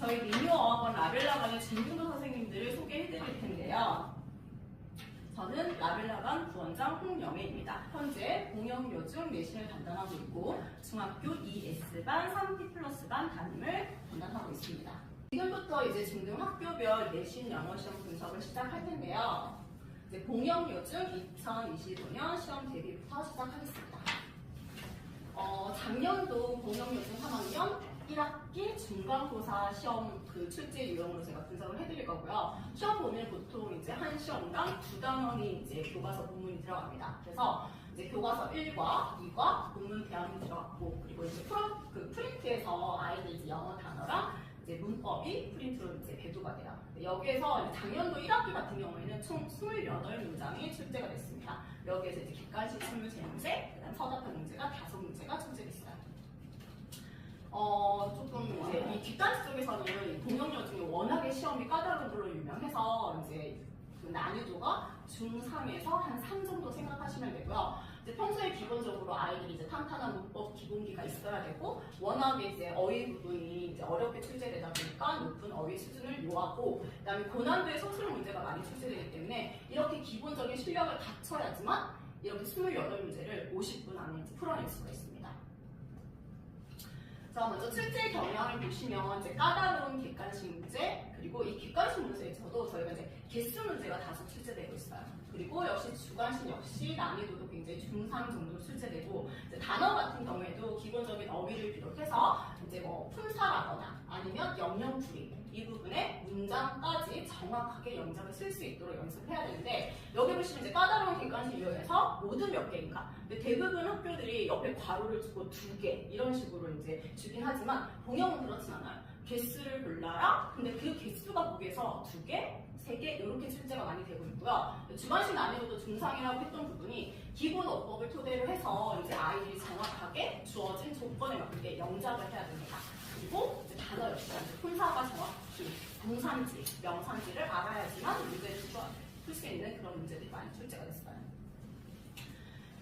저희 미묘어학원 라벨라반의 진중도 선생님들을 소개해드릴 텐데요. 저는 라벨라반 부원장 홍영애입니다. 현재 공영요중 내신을 담당하고 있고 중학교 2S반, 3T+반 담임을 담당하고 있습니다. 지금부터 이제 중등학교별 내신 영어시험 분석을 시작할 텐데요. 이제 공영요중 2025년 시험 대비부터 시작하겠습니다. 작년도 공영요중 3학년 1학기 중간고사 시험 그 출제 유형으로 제가 분석을 해드릴 거고요. 시험 보면 보통 이제 한 시험당 2단원이 이제 교과서 본문이 들어갑니다. 그래서 이제 교과서 1과 2과 본문 대항이 들어갔고, 그리고 이제 프린트에서 아이들 이제 영어 단어랑 이제 문법이 프린트로 이제 배부가 돼요. 여기에서 이제 작년도 1학기 같은 경우에는 총 28문장이 출제가 됐습니다. 여기에서 이제 객관식 23문제, 그다음 서답형 문제가 5문제가 출제됐어요. 조금 이제 이 뒷단지 쪽에서는 공영요중이 워낙에 시험이 까다로운 걸로 유명해서 이제 그 난이도가 중3에서 한 3 정도 생각하시면 되고요. 이제 평소에 기본적으로 아이들이 이제 탄탄한 문법 기본기가 있어야 되고, 워낙에 이제 어휘 부분이 이제 어렵게 출제되다 보니까 높은 어휘 수준을 요하고, 그다음에 고난도의 서술형 문제가 많이 출제되기 때문에 이렇게 기본적인 실력을 갖춰야지만 이렇게 28문제를 50분 안에 이제 풀어낼 수가 있습니다. 자, 먼저 출제 경향을 보시면 이제 까다로운 객관식 문제, 그리고 이 객관식 문제에서도 저희가 이제 개수 문제가 다소 출제되고 있어요. 그리고 역시 주관식 역시 난이도도 굉장히 중3 정도로 출제되고, 이제 단어 같은 경우에도 기본적인 어휘를 비롯해서 이제 뭐 품사라거나 아니면 영영풀이 이 부분에 문장까지 정확하게 영작을 쓸 수 있도록 연습해야 되는데, 여기 보시면 이제 까다로운 객관식 유형에서 모두 몇 개인가? 근데 대부분 학교들이 옆에 괄호를 주고 2개 이런 식으로 이제 주긴 하지만 공영은 그렇진 않아요. 개수를 골라라. 근데 그 개수가 거기에서 2개, 3개 이렇게 출제가 많이 되고 있고요. 주관식 난이도도 중상이라고 했던 부분이 기본 어법을 토대로 해서 이제 아이들이 정확하게 주어진 조건에 맞게 영작을 해야 됩니다. 그리고 이제 단어 역시 품사가 정확히 동산지, 명산지를 알아야지만 문제를 풀 수 있는 그런 문제들이 많이 출제가 됐어요.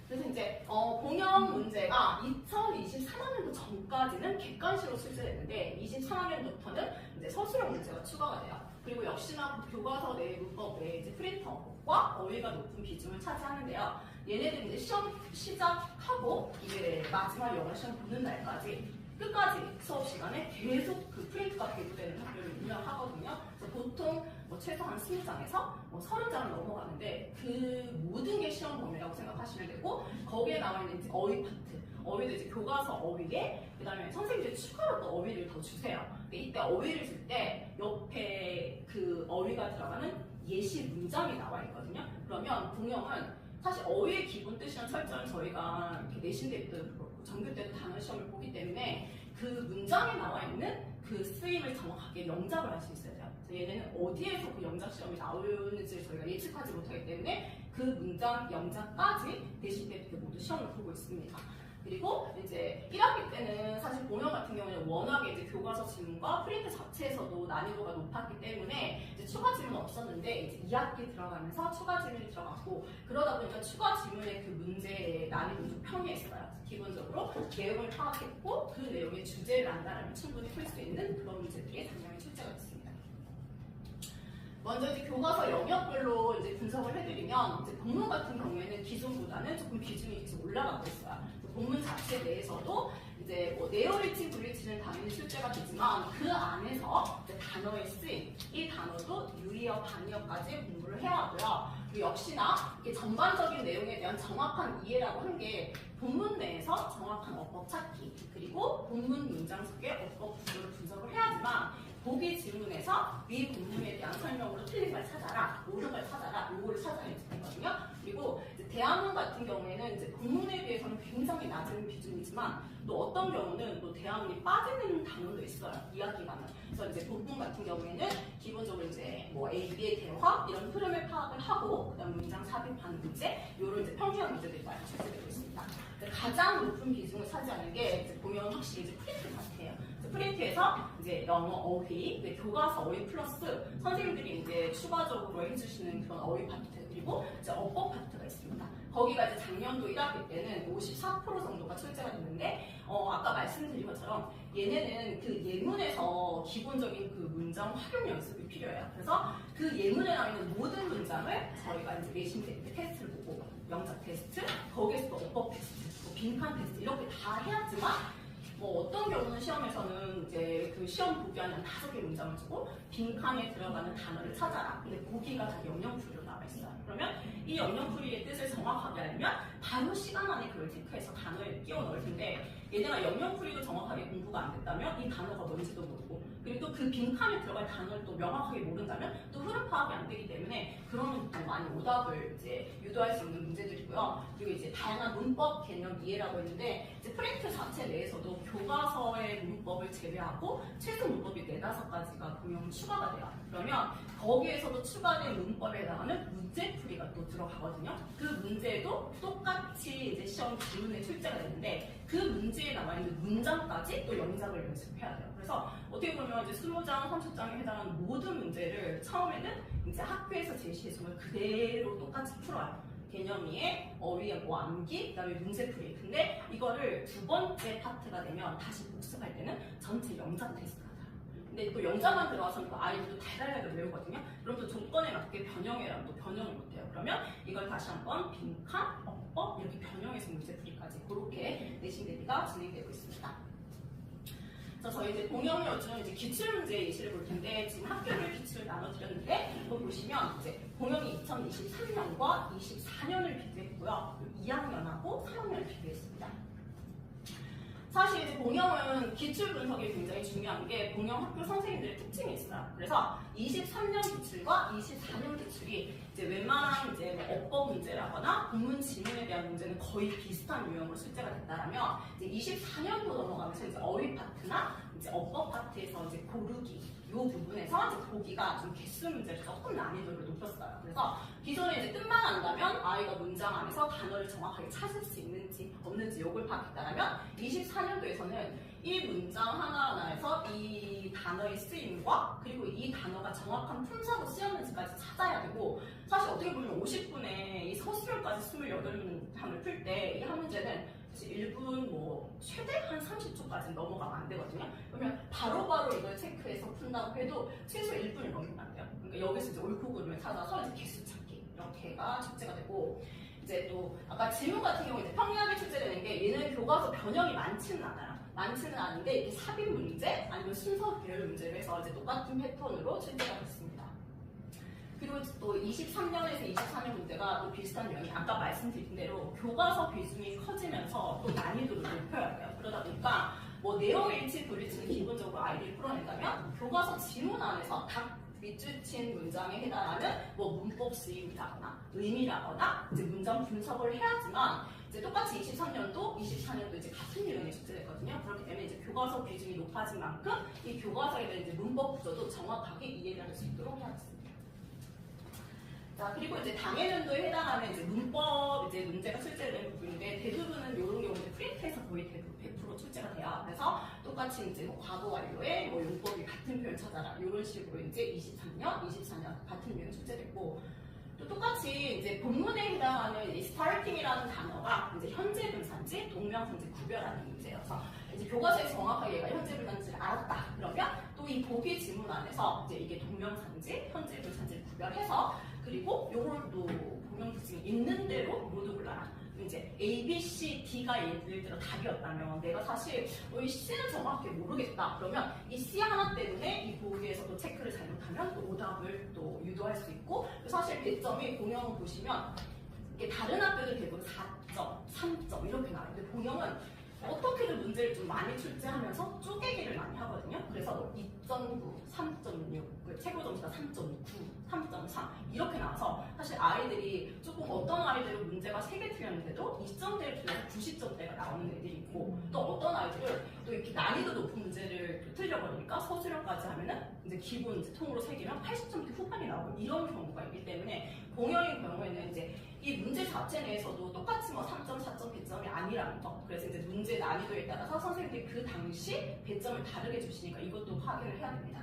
그래서 이제 공영 문제가 2023학년도 전까지는 객관식으로 출제됐는데 23학년부터는 이제 서술형 문제가 추가가 돼요. 그리고 역시나 교과서 내 문법 외에 이제 프린터과 어휘가 높은 비중을 차지하는데요. 얘네들 이제 시험 시작하고 이제 마지막 영어 시험 보는 날까지 끝까지 수업 시간에 계속 그 프린트가 배부되는 학교를 운영하거든요. 그래서 보통 뭐 최소 한 20장에서 뭐 30장을 넘어가는데 그 모든 게 시험 범위라고 생각하시면 되고, 거기에 나와 있는 이제 어휘 파트, 어휘도 이제 교과서 어휘에 그다음에 선생님들이 추가로 또 어휘를 더 주세요. 근데 이때 어휘를 줄 때 옆에 그 어휘가 들어가는 예시 문장이 나와 있거든요. 그러면 공영은 사실 어휘의 기본 뜻이랑 설정을 저희가 이렇게 내신 때도 그렇고 정규 때도 단어 시험을 보기 때문에 그 문장에 나와 있는 그 쓰임을 정확하게 영작을 할 수 있어야 돼요. 그래서 얘네는 어디에서 그 영작 시험이 나오는지 저희가 예측하지 못하기 때문에 그 문장, 영작까지 내신 때도 모두 시험을 보고 있습니다. 그리고 이제 1학기 때는 사실 공영 같은 경우는 워낙에 이제 교과서 지문과 프린트 자체에서도 난이도가 높았기 때문에 이제 추가 지문은 없었는데 이제 2학기 들어가면서 추가 지문이 들어갔고, 그러다 보니까 추가 지문의 그 문제의 난이도는 좀 평이했어요. 기본적으로 내용을 파악했고 그 내용의 주제를 안다라면 충분히 풀 수 있는 그런 문제들이 당연히 출제가 됐습니다. 먼저 이제 교과서 영역별로 이제 분석을 해드리면, 이제 본문 같은 경우에는 기존보다는 조금 비중이 계속 올라가고 있어요. 본문 자체 내에서도 이제 뭐 네오리치, 브리치는 당연히 출제가 되지만 그 안에서 단어의 쓰임, 이 단어도 유의어, 반의어까지 공부를 해야 하고요. 그리고 역시나 이게 전반적인 내용에 대한 정확한 이해라고 한 게 본문 내에서 정확한 어법 찾기, 그리고 본문 문장 속의 어법 구조를 분석을 해야지만 보기 질문에서 위 본문에 대한 설명으로 틀린 걸 찾아라, 옳은 걸 찾아라, 요거를 찾아내야 되거든요. 그리고 대한문 같은 경우에는 이제 본문에 비해서는 굉장히 낮은 비중이지만 또 어떤 경우는 또 대한문이 빠지는 단어도 있어요. 2학기간은. 그래서 이제 본문 같은 경우에는 기본적으로 이제 뭐 A, B의 대화 이런 흐름을 파악을 하고, 그다음 문장 삽입하는 문제, 요런 이제 평균형 문제들이 많이 출제되고 있습니다. 가장 높은 비중을 차지하는 게 이제 보면 확실히 이제 프린트 파트예요. 프린트에서 이제 영어 어휘, 교과서 어휘 플러스 선생님들이 이제 추가적으로 해주시는 그런 어휘 파트, 그리고 이제 어법 파트가 있습니다. 거기가 이제 작년도 1학기 때는 54% 정도가 출제가 됐는데, 아까 말씀드린 것처럼 얘네는 그 예문에서 기본적인 그 문장 활용 연습이 필요해요. 그래서 그 예문에 나와 있는 모든 문장을 저희가 이제 내신 테스트를 보고 영작 테스트, 거기에서 또 어법 테스트, 또 빈칸 테스트 이렇게 다 해야지만 뭐 어떤 경우는 시험에서는 이제 그 시험 보기 안에 5개 문장을 주고 빈칸에 들어가는 단어를 찾아라. 근데 보기가 다 영영풀이로 나와 있어요. 그러면 이 영영풀이의 뜻을 정확하게 알면 바로 시간 안에 그걸 체크해서 단어에 끼워 넣을 텐데 얘네가 영영풀이도 정확하게 공부가 안 됐다면 이 단어가 뭔지도 모르고 그리고 또 그 빈칸에 들어갈 단어를 또 명확하게 모른다면 또 흐름 파악이 안 되기 때문에 그러면 또 많이 오답을 이제 유도할 수 있는 문제들이고요. 그리고 이제 다양한 문법 개념 이해라고 했는데 이제 프린트 자체 내에서도 교과서의 문법을 제외하고 최소 문법이 4-5가지가 공용 추가가 돼요. 그러면 거기에서도 추가된 문법에 해당하는 문제풀이가 또 들어가거든요. 그 문제도 똑같이 이제 시험 지문에 출제가 되는데 그 문제에 나와 있는 문장까지 또 영작을 연습해야 돼요. 그래서 어떻게 보면 이제 20장, 30장에 해당하는 모든 문제를 처음에는 이제 학교에서 제시해준 걸 그대로 똑같이 풀어요. 개념이에 어휘의 뭐 암기, 그다음에 문제풀이. 근데 이거를 2번째 파트가 되면 다시 복습할 때는 전체 영작 테스트가 돼요. 근데 또 영작만 들어와서는 또 아이들도 달달하게 외우거든요. 그럼 또 조건에 맞게 변형해라. 또 변형을 못해요. 그러면 이걸 다시 한번 빈칸, 어법 이렇게 변형해서 문제풀이까지 그렇게 내신 대비가 진행되고 있습니다. 그래서 저희 이제 공영여중 이제 기출문제 예시를 볼 텐데 지금 학교별 기출을 나눠드렸는데 이거 보시면 이제 공영이 2023년과 24년을 비교했고요. 2학년하고 3학년을 비교했습니다. 사실 이제 공영은 기출 분석이 굉장히 중요한 게 공영 학교 선생님들의 특징이 있어요. 그래서 23년 기출과 24년 기출이 이제 웬만한 이제 뭐 어법 문제라거나 본문 지문에 대한 문제는 거의 비슷한 유형으로 출제가 됐다라면 이제 24년도 넘어가면서 이제 어휘 파트나 이제 어법 파트에서 이제 고르기 이 부분에서 이제 보기가 좀 개수 문제를 조금 난이도를 높였어요. 그래서 기존에 이제 뜻만 안다면 아이가 문장 안에서 단어를 정확하게 찾을 수 있는지 없는지 요걸 파악했다면 24년도에서는 이 문장 하나하나에서 이 단어의 쓰임과 그리고 이 단어가 정확한 품사로 쓰였는지까지 찾아야 되고 사실 어떻게 보면 50분에 이 서술형까지 28문항을 풀 때 이 한 문제는 1분 뭐 최대 한 30초까지 넘어가면 안 되거든요. 그러면 바로바로 이걸 체크해서 푼다고 해도 최소 1분이 넘으면 안 돼요. 그러니까 여기서 이제 옳고 그름을 찾아서 이제 개수 찾기 이렇게가 출제가 되고 이제 또 아까 질문 같은 경우 이제 평이하게 출제되는 게 얘는 교과서 변형이 많지는 않아요. 많지는 않은데 이렇게 삽입 문제 아니면 순서 배열 문제로 해서 이제 똑같은 패턴으로 출제가 됐습니다. 그리고 또 23년에서 24년 문제가 또 비슷한 유형이 아까 말씀드린 대로 교과서 비중이 커지면서 또 난이도를 높여야 돼요. 그러다 보니까 뭐 내용 일치, 불일치는 기본적으로 아이들이 풀어낸다면 교과서 지문 안에서 각 밑줄친 문장에 해당하는 뭐 문법 쓰임이라거나 의미라거나 이제 문장 분석을 해야지만 이제 똑같이 23년도, 24년도 이제 같은 유형이 출제됐거든요. 그렇기 때문에 이제 교과서 비중이 높아진 만큼 이 교과서에 대한 이제 문법 구조도 정확하게 이해를 할 수 있도록 해야겠습니다. 자, 그리고 이제 당해년도에 해당하는 이제 문법 이제 문제가 출제된 부분인데 대부분은 이런 경우 이제 프린트에서 거의 대부분 100% 출제가 돼요. 그래서 똑같이 이제 뭐 과거 완료에 뭐 용법이 같은 표현 찾아라 이런 식으로 이제 23년, 24년 같은 유형 출제됐고 또 똑같이 이제 본문에 해당하는 이 starting이라는 단어가 이제 현재 분사인지 동명사인지 구별하는 문제예요. 그래서 이제 교과서에 정확하게 얘가 현재 분사인지를 알았다. 그러면 또 이 보기 지문 안에서 이제 이게 동명사인지 현재 분사인지를 구별해서 그리고 요걸 또 공용 특징이 있는 대로 모두 골라라. 이제 A, B, C, D가 예를 들어 답이었다면 내가 사실 이 C는 정확히 모르겠다. 그러면 이 C 하나 때문에 이 보기에서도 체크를 잘못하면 또 오답을 또 유도할 수 있고 사실 배점이 공용을 보시면 이게 다른 학교들 대부분 4점, 3점 이렇게 나와요. 근데 공용은 어떻게든 문제를 좀 많이 출제하면서 쪼개기를 많이 하거든요. 그래서 뭐 2.9, 3.6, 최고 점수가 3.9, 3.3 이렇게 나와서 사실 아이들이 조금 어떤 아이들은 문제가 3개 틀렸는데도 2점대를 틀려서 90점대가 나오는 애들이 있고 또 어떤 아이들은 또 이렇게 난이도 높은 문제를 또 틀려버리니까 서술형까지 하면은 이제 기본 이제 통으로 새기면 80점대 후반이 나오고 이런 경우가 있기 때문에 공연인 경우에는 이제 이 문제 자체 내에서도 똑같이 뭐 3점, 4점, 배점이 아니라는 거. 그래서 이제 문제 난이도에 따라서 선생님들이 그 당시 배점을 다르게 주시니까 이것도 확인을 해야 됩니다.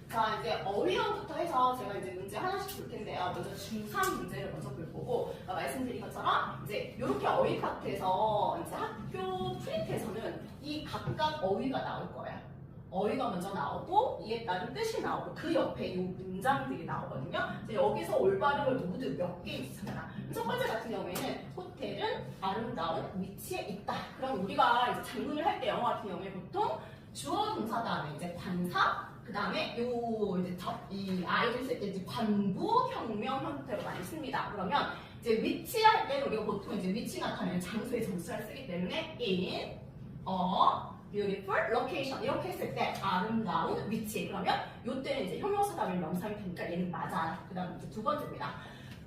자, 이제 어휘형부터 해서 제가 이제 문제 하나씩 볼 텐데요. 먼저 중3 문제를 먼저 볼 거고, 말씀드린 것처럼 이제 이렇게 어휘 파트에서 이제 학교 프린트에서는 이 각각 어휘가 나올 거예요. 어휘가 어휘가 먼저 나오고 이에 따른 뜻이 나오고 그 옆에 이 문장들이 나오거든요. 여기서 올바름을 모두 몇 개 있습니다. 첫 번째 같은 경우에는 호텔은 아름다운 위치에 있다. 그럼 우리가 이제 장문을 할 때 영어 같은 경우에 보통 주어 동사 다음에 이제 관사, 그 다음에 이 아이를 쓸 때 이제 관부, 혁명 형태로 많이 씁니다. 그러면 이제 위치할 때는 우리가 보통 이제 위치 나타내는 장소의 정수를 쓰기 때문에 in a beautiful location 이렇게 했을 때 아름다운 위치. 그러면 이때는 이제 형용사 다음에 명사일 테니까 얘는 맞아요. 그 다음 이제 두 번째입니다.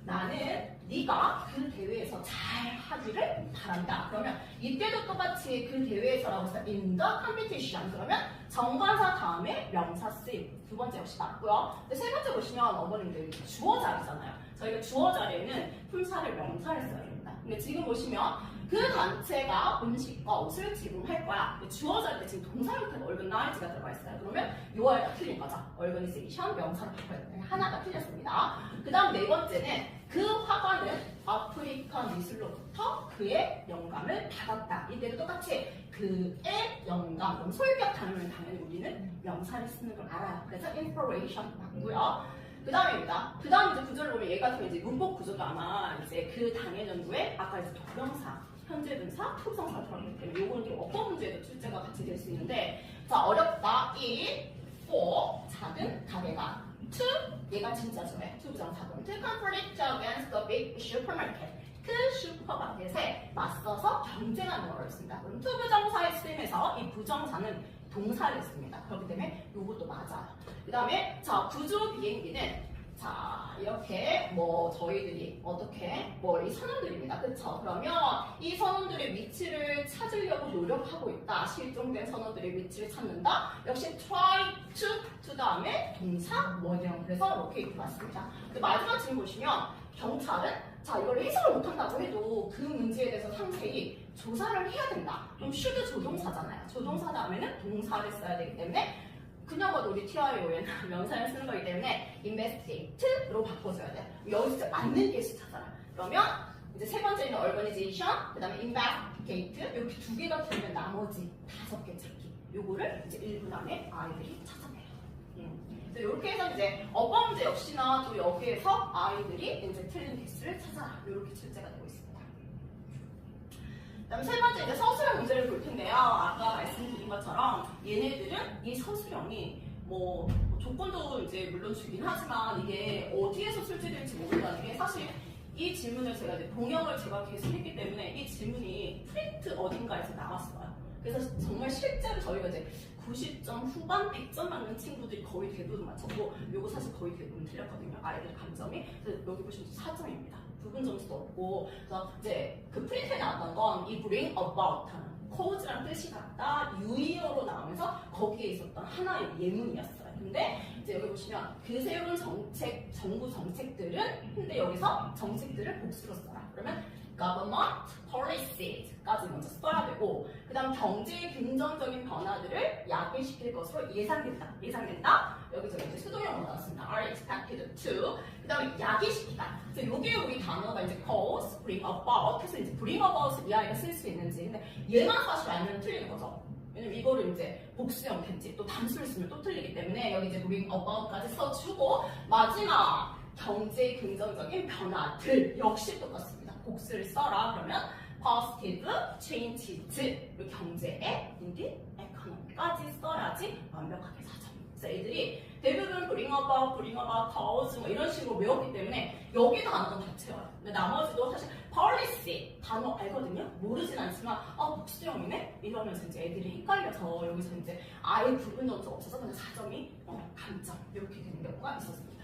나는 네가 그 대회에서 잘 하기를 바란다. 그러면 이때도 똑같이 그 대회에서라고 해서 in the competition. 그러면 정관사 다음에 명사 쓰임. 두 번째 역시 맞고요. 근데 세 번째 보시면 어머님들 주어 자리잖아요. 저희가 주어 자리에는 품사를 명사를 써야 됩니다. 근데 지금 보시면 그 단체가 음식과 옷을 제공할 거야. 주어 자리에 지금 동사 형태가 organize가 들어가 있어요. 그러면 요아이가 틀린 거죠. organization 명사로 바꿔야 돼요. 하나가 틀렸습니다. 그 다음 네 번째는 그 화가는 아프리카 미술로부터 그의 영감을 받았다. 이때도 똑같이 그의 영감, 그럼 소유격 단어는 당연히 우리는 명사를 쓰는 걸 알아요. 그래서 inspiration 맞고요. 그 다음입니다. 그 다음 이제 구조를 보면 얘 같은 경우 이제 문법 구조도 아마 이제 그 당해 연도에 아까 이제 동명사, 현재 분사, 투부정사 들어가기 때문에 요거는 좀 어떤 문제에도 출제가 같이 될 수 있는데 자 어렵다. 1, 4, 작은 가게가 2, 얘가 진짜 좋아해. 투부정사도 to conflict against the big supermarket. 그 슈퍼마켓에 맞서서 경쟁하는 걸 어렵습니다. 그럼 투부정사에 쓰임에서 이 부정사는 동사를 씁니다. 그렇기 때문에 요것도 맞아요. 그 다음에 자 구조 비행기는 자 이렇게 뭐 저희들이 어떻게 뭐 이 선원들입니다. 그쵸? 그러면 이 선원들의 위치를 찾으려고 노력하고 있다. 실종된 선원들의 위치를 찾는다. 역시 try to 다음에 동사 뭐예요? 그래서 locate 맞습니다. 근데 마지막 질문 보시면 경찰은 자 이걸 해석을 못한다고 해도 그 문제에 대해서 상세히 조사를 해야 된다. 그럼 should 조동사잖아요. 조동사 다음에는 동사를 써야 되기 때문에 그냥 봐도 우리 TIO에는 명사를 쓰는 거기 때문에 investigate로 바꿔줘야 돼요. 여기 진짜 맞는 개수 찾아라. 그러면 이제 세 번째는 organization, 그 다음에 investigate 이렇게 두 개가 들면 나머지 5개 찾기. 요거를 이제 1분 안에 아이들이 찾아내요. 이렇게 해서 이제 어법 문제 역시나 또 여기에서 아이들이 이제 틀린 개수를 찾아라. 이렇게 출제가 되고 있습니다. 그다음에 세 번째 이제 서술형 문제를 볼 텐데요. 아까 말씀드린 것처럼 얘네들은 이 서술형이 뭐 조건도 이제 물론 주긴 하지만 이게 어디에서 출제될지 모른다는 게 사실 이 질문을 제가 이제 봉영을 제가 계속 했기 때문에 이 질문이 프린트 어딘가에서 나왔어요. 그래서 정말 실제로 저희가 이제 90점 후반 100점 맞는 친구들이 거의 대부분 맞췄고 요거 사실 거의 대부분 틀렸거든요. 아이들 감점이. 그래서 여기 보시면 4점입니다. 부분 점수도 없고 그래서 이제 그 프린트에 나왔던 건 이 bring about 하는 cause랑 뜻이 같다 유의어로 나오면서 거기에 있었던 하나의 예문이었어요. 근데 이제 여기 보시면 그 새로운 정책, 정부 정책들은 근데 여기서 정책들을 복수로 써라. 그러면 government policies,까지 먼저 써야 되고 그 다음 경제의 긍정적인 변화들을 야기시킬 것으로 예상된다. 여기서 이제 수동형으로 나왔습니다. are expected to. 그 다음에 야기시키다. 그래서 요게 우리 단어가 이제 cause, bring about. 그래서 이제 bring about 이 아이가 쓸 수 있는지. 근데 얘만 사실 알면 틀리는 거죠. 왜냐면 이거를 이제 복수형 텐지 또 단수를 쓰면 또 틀리기 때문에 여기 이제 bring about까지 써주고 마지막 경제의 긍정적인 변화들 역시 똑같습니다. 복수를 써라. 그러면 positive changes 경제에 indeed economy까지 써야지 완벽하게 4점. 그래서 애들이 대부분 bring about, cause 뭐 이런 식으로 외웠기 때문에 여기도 단어는 다 채워요. 근데 나머지도 사실 policy 단어 알거든요. 모르진 않지만 복수형이네 이러면서 이제 애들이 헷갈려서 여기서 이제 아예 부분 점수 없어서 그냥 4점이 감점 이렇게 되는 경우가 있었습니다.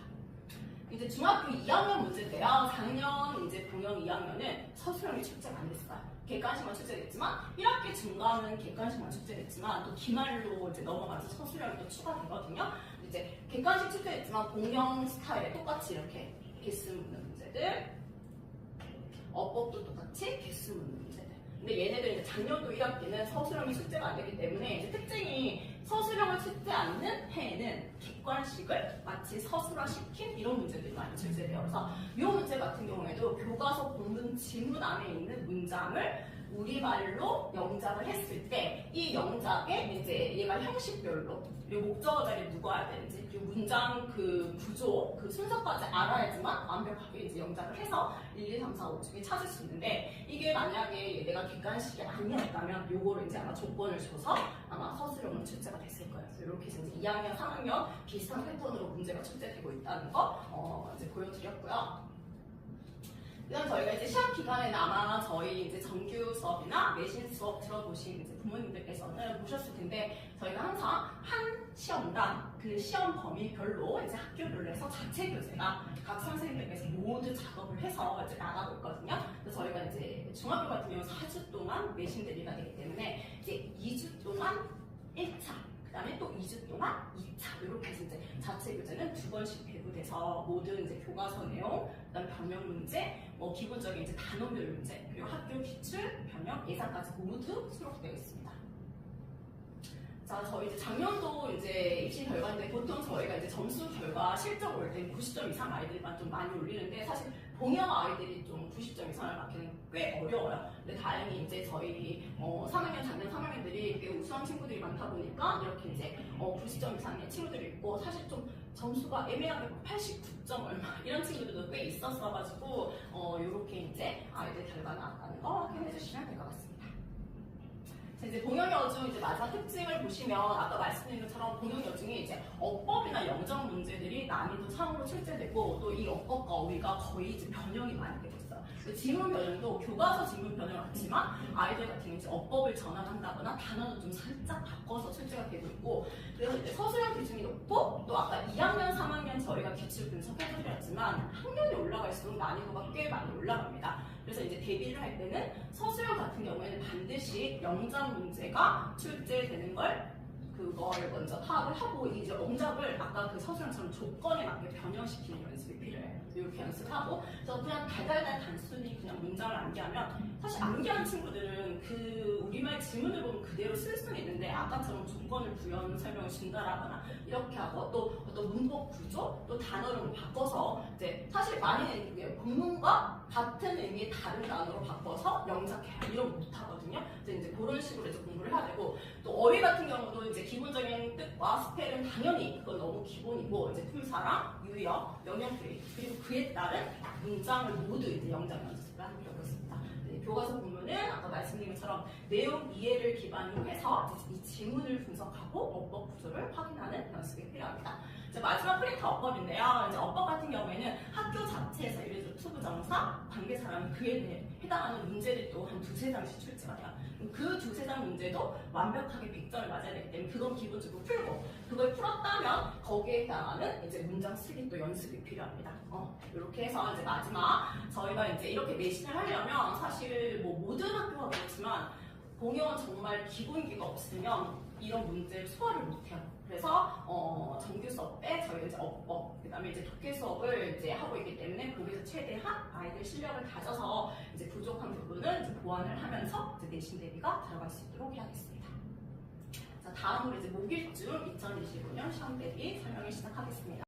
이제 중학교 2학년 문제인데요. 작년 이제 봉영 2학년은 서술형이 출제가 안 됐어요. 객관식만 출제됐지만 1학기 중간은 객관식만 출제됐지만 또 기말로 이제 넘어가서 서술형이 또 추가되거든요. 이제 객관식 출제됐지만 봉영 스타일에 똑같이 이렇게 개수 묻는 문제들, 어법도 똑같이 개수 묻는 문제들. 근데 얘네들 이제 작년도 1학기는 서술형이 출제가 안 됐기 때문에 이제 특징이 서술형을 출제 않는 해에는 객관식을 마치 서술화시킨 이런 문제들이 많이 출제돼요. 그래서 이 문제 같은 경우에도 교과서 본문 지문 안에 있는 문장을 우리말로 영작을 했을 때 이 영작에 이제 얘가 형식별로 그리고 목적어 자리에 누가 와야 되는지 그리고 문장 그 구조 그 순서까지 알아야지만 완벽하게 이제 영작을 해서 1, 2, 3, 4, 5 중에 찾을 수 있는데 이게 만약에 내가 객관식이 아니었다면 요거를 이제 아마 조건을 줘서 아마 서술형으로 출제가 됐을 거예요. 그래서 이렇게 이제 2학년, 3학년 비슷한 패턴으로 문제가 출제되고 있다는 거 이제 보여드렸고요. 그다음 저희가 이제 시험 기간에는 아마 저희 이제 정규 수업이나 내신 수업 들어보신 이제 부모님들께서는 보셨을 텐데 저희가 항상 한 시험당 그 시험 범위별로 이제 학교별로 해서 자체 교재가 각 선생님들께서 모두 작업을 해서 이제 나가고 있거든요. 그래서 저희가 이제 중학교 같은 경우는 4주 동안 내신 대비가 되기 때문에 이제 2주 동안 1차 그 다음에 또 2주 동안 2차 이렇게 해서 이제 자체 교재는 2번씩 배부돼서 모든 이제 교과서 내용, 그 다음 변형 문제, 뭐 기본적인 이제 단원별 문제, 그리고 학교 기출, 변형, 예상까지 모두 수록되어 있습니다. 자, 저희 이제 작년도 이제 입시 결과인데 보통 저희가 이제 점수 결과 실적 올 때 90점 이상 아이들만 좀 많이 올리는데 사실 봉영 아이들이 좀 90점 이상을 맞기는 꽤 어려워요. 근데 다행히 이제 저희 3학년 작년 3학년들이 꽤 우수한 친구들이 많다 보니까 이렇게 이제 90점 이상의 친구들이 있고 사실 좀 점수가 애매하게 89점 얼마 이런 친구들도 꽤 있었어가지고 이렇게 이제 아이들 결과 나왔다는 거 확인해 주시면 될 것 같습니다. 이제 봉영여중 이제 마지막 특징을 보시면 아까 말씀드린 것처럼 봉영여중에 이제 어법이나 영정 문제들이 난이도 상으로 출제되고 또 이 어법과 어휘가 거의 이제 변형이 많이 되고 있어요. 그 지문 변형도 교과서 지문 변형을 하지만 아이들 같은 경우 이제 어법을 전환한다거나 단어는 좀 살짝 바꿔서 출제가 되고 있고 그래서 이제 서술형 비중이 높고 또 아까 2학년, 3학년 저희가 기출 분석해드렸지만 학년이 올라갈수록 난이도가 꽤 많이 올라갑니다. 그래서 이제 대비를 할 때는 서술형 같은 경우에는 반드시 영작 문제가 출제되는 그걸 먼저 파악을 하고 이제 영작을 아까 그 서술형처럼 조건에 맞게 변형시키는 연습이 필요해요. 이렇게 연습하고 그래서 그냥 달달달 단순히 그냥 문장을 암기하면 사실 암기하는 친구들은 그 우리말 지문을 보면 그대로 쓸 수는 있는데 아까처럼 조건을 부연 설명을 준다라거나 이렇게 하고 또 어떤 문법 구조 또 단어를 바꿔서 이제 사실 많이는 이게 본문과 같은 의미의 다른 단어로 바꿔서 영작해요. 이런 거 못하거든요. 이제 그런 식으로 이제 공부를 해야 되고 또 어휘 같은 경우도 이제 기본적인 뜻과 스펠은 당연히 그건 너무 기본이고 이제 품사랑 유형, 영역 플레이 그리고 그에 따른 문장을 모두 이제 영작 연습을 하는 경우가 있습니다. 교과서 보면은 아까 말씀드린 것처럼 내용 이해를 기반으로 해서 이 지문을 분석하고 어법 구조를 확인하는 연습이 필요합니다. 이제 마지막 프린터 어법인데요. 이제 어법 같은 경우에는 학교 자체에서 예를 들어 투부정사, 관계사라는 그에 대해 해당하는 문제들이 또 한 두세 장씩 출제가 돼요. 그 두세 장 문제도 완벽하게 100점을 맞아야 되기 때문에 그건 기본적으로 풀고 그걸 풀었다면 거기에 해당하는 이제 문장 쓰기 또 연습이 필요합니다. 이렇게 해서 이제 마지막 저희가 이제 이렇게 내신을 하려면 사실 뭐 모든 학교가 그렇지만 봉영은 정말 기본기가 없으면 이런 문제를 소화를 못해요. 그래서 정규 수업 때 저희가 이제 어법, 그다음에 이제 독해 수업을 이제 하고 있기 때문에 거기서 최대한 아이들 실력을 다져서 이제 부족한 부분은 이제 보완을 하면서 이제 내신 대비가 들어갈 수 있도록 해야겠습니다. 자, 다음으로 이제 목일중 2025년 시험 대비 설명을 시작하겠습니다.